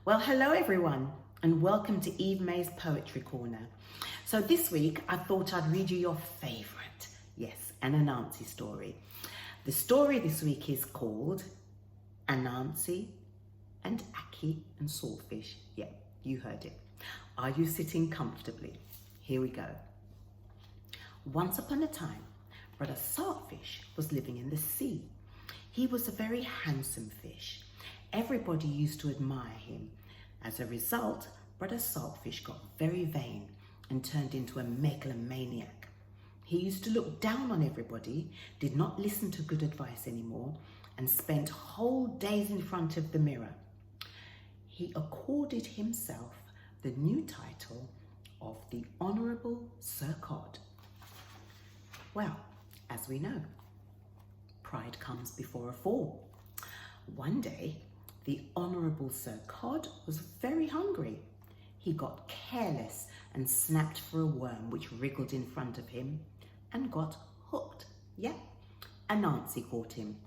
Well, hello everyone, and welcome to Eve May's Poetry Corner. So this week, I thought I'd read you your favourite, yes, an Anancy story. The story this week is called Anancy and Ackee and Saltfish. Yeah, you heard it. Are you sitting comfortably? Here we go. Once upon a time, Brother Saltfish was living in the sea. He was a very handsome fish. Everybody used to admire him. As a result, Brother Saltfish got very vain and turned into a megalomaniac. He used to look down on everybody, did not listen to good advice anymore, and spent whole days in front of the mirror. He accorded himself the new title of the Honourable Sir Cod. Well, as we know, pride comes before a fall. One day, the Honourable Sir Cod was very hungry. He got careless and snapped for a worm which wriggled in front of him and got hooked. Yeah, Anancy caught him.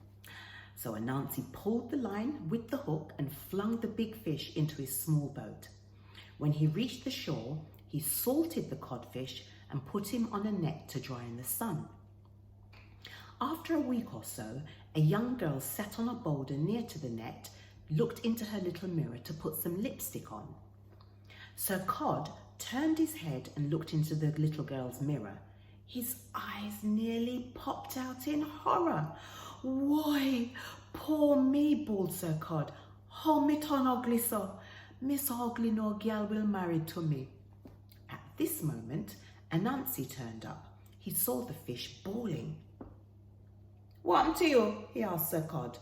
So Anancy pulled the line with the hook and flung the big fish into his small boat. When he reached the shore, he salted the codfish and put him on a net to dry in the sun. After a week or so, a young girl sat on a boulder near to the net, looked into her little mirror to put some lipstick on. Sir Cod turned his head and looked into the little girl's mirror. His eyes nearly popped out in horror. "Why, poor me," bawled Sir Cod. "How me turn ugly so? Miss ugly no girl will marry to me." At this moment, Anancy turned up. He saw the fish bawling. "What happened to you?" he asked Sir Cod.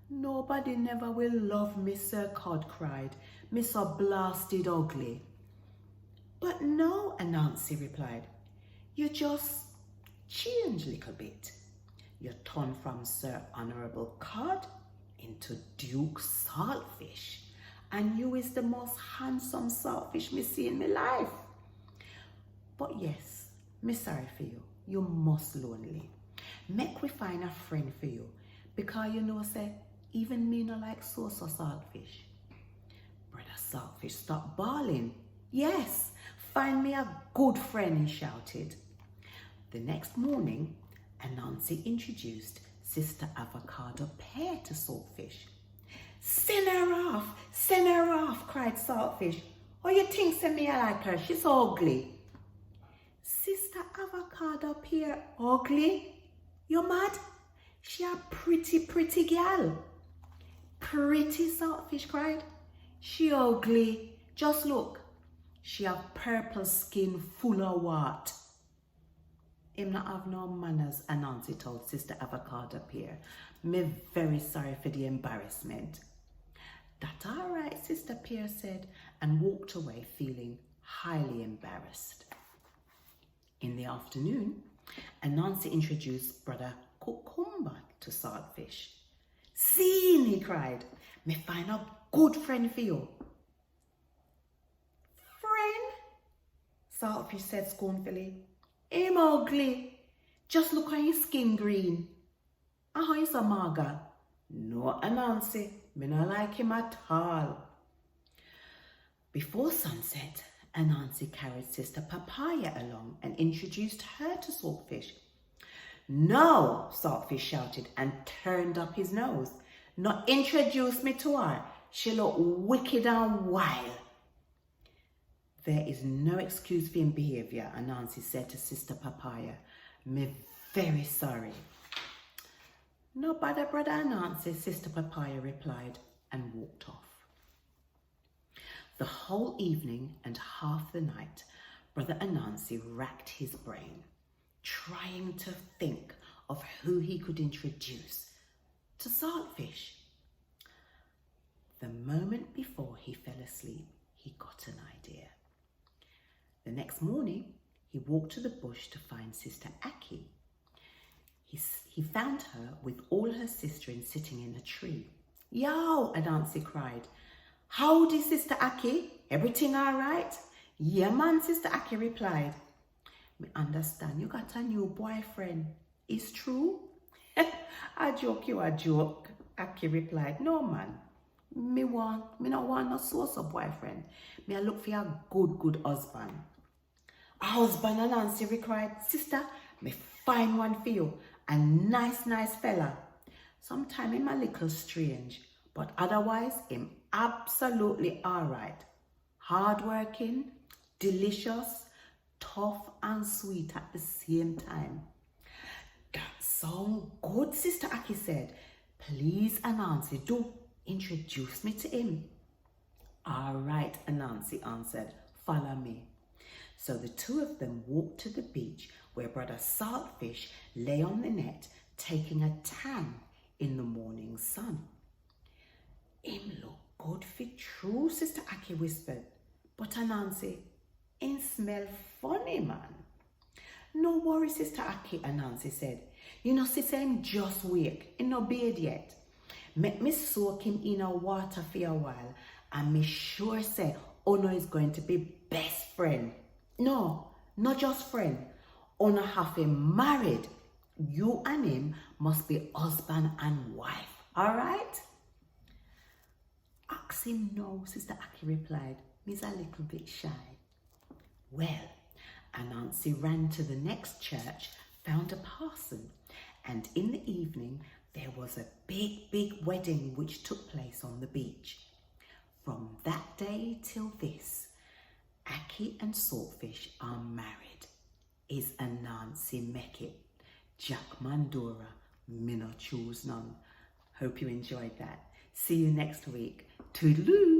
"Nobody never will love me," Sir Cod cried. "Me so blasted ugly." "But no," Anancy replied. "You just change a little bit. You turn from Sir Honourable Cod into Duke Saltfish. And you is the most handsome saltfish me see in my life. But yes, me sorry for you. You must lonely. Make we find a friend for you. Because you know, say, even me no like so saltfish." Brother Saltfish stopped bawling. "Yes, find me a good friend," he shouted. The next morning, Anancy introduced Sister Avocado Pear to Saltfish. Send her off, cried Saltfish. "Oh, you think say me I like her? She's ugly." "Sister Avocado Pear ugly? You mad? She a pretty gal." "Pretty," Saltfish cried. "She ugly. Just look. She have purple skin full of what?" "Him not have no manners," Anancy told Sister Avocado Pear. "Me very sorry for the embarrassment." "That all right," Sister Pear said, and walked away feeling highly embarrassed. In the afternoon, Anancy introduced Brother Cucumber to Saltfish. "See," he cried, "me find a good friend for you." "Friend?" Saltfish said scornfully. "Him ugly. Just look at his skin green. And how he's a maga." "No, Anancy, me not like him at all." Before sunset, Anancy carried Sister Papaya along and introduced her to Saltfish. "No," Saltfish shouted and turned up his nose. "Not introduce me to her. She look wicked and wild." "There is no excuse for him behaviour," Anancy said to Sister Papaya. "Me very sorry." "No bother, Brother Anancy," Sister Papaya replied and walked off. The whole evening and half the night, Brother Anancy racked his brain, trying to think of who he could introduce to Saltfish. The moment before he fell asleep, he got an idea. The next morning, he walked to the bush to find Sister Ackee. He found her with all her sisters sitting in a tree. "Yo," Anancy cried. "Howdy, Sister Ackee? Everything all right?" "Yeah, man," Sister Ackee replied. "Me understand you got a new boyfriend. It's true?" "I joke, you a joke," Ackee replied. "No, man. Me Me not want no so boyfriend. Me I look for a good husband. A husband, Anancy replied. Sister, me find one for you. A nice fella. Sometime him a little strange, but otherwise him absolutely alright. Hardworking, delicious, tough and sweet at the same time. That sounds good, Sister Ackee said. Please, Anancy, do introduce me to him. All right, Anancy answered. Follow me. So the two of them walked to the beach where Brother Saltfish lay on the net taking a tan in the morning sun. Him look good for true, Sister Ackee whispered. But Anancy, him smell funny, man. No worry, Sister Ackee, Anancy said. You know, sister, him just wake. He no bathe yet. Make me soak him in a water for a while, and me sure say Ono is going to be best friend. No, not just friend. Ono have him married. You and him must be husband and wife. All right? Ask him no, Sister Ackee replied. Me's a little bit shy. Well, Anancy ran to the next church, found a parson, and in the evening there was a big wedding which took place on the beach. From that day till this, Ackee and Saltfish are married. Is Anancy make it? Jack Mandora, me no choose none. Hope you enjoyed that. See you next week. Toodaloo!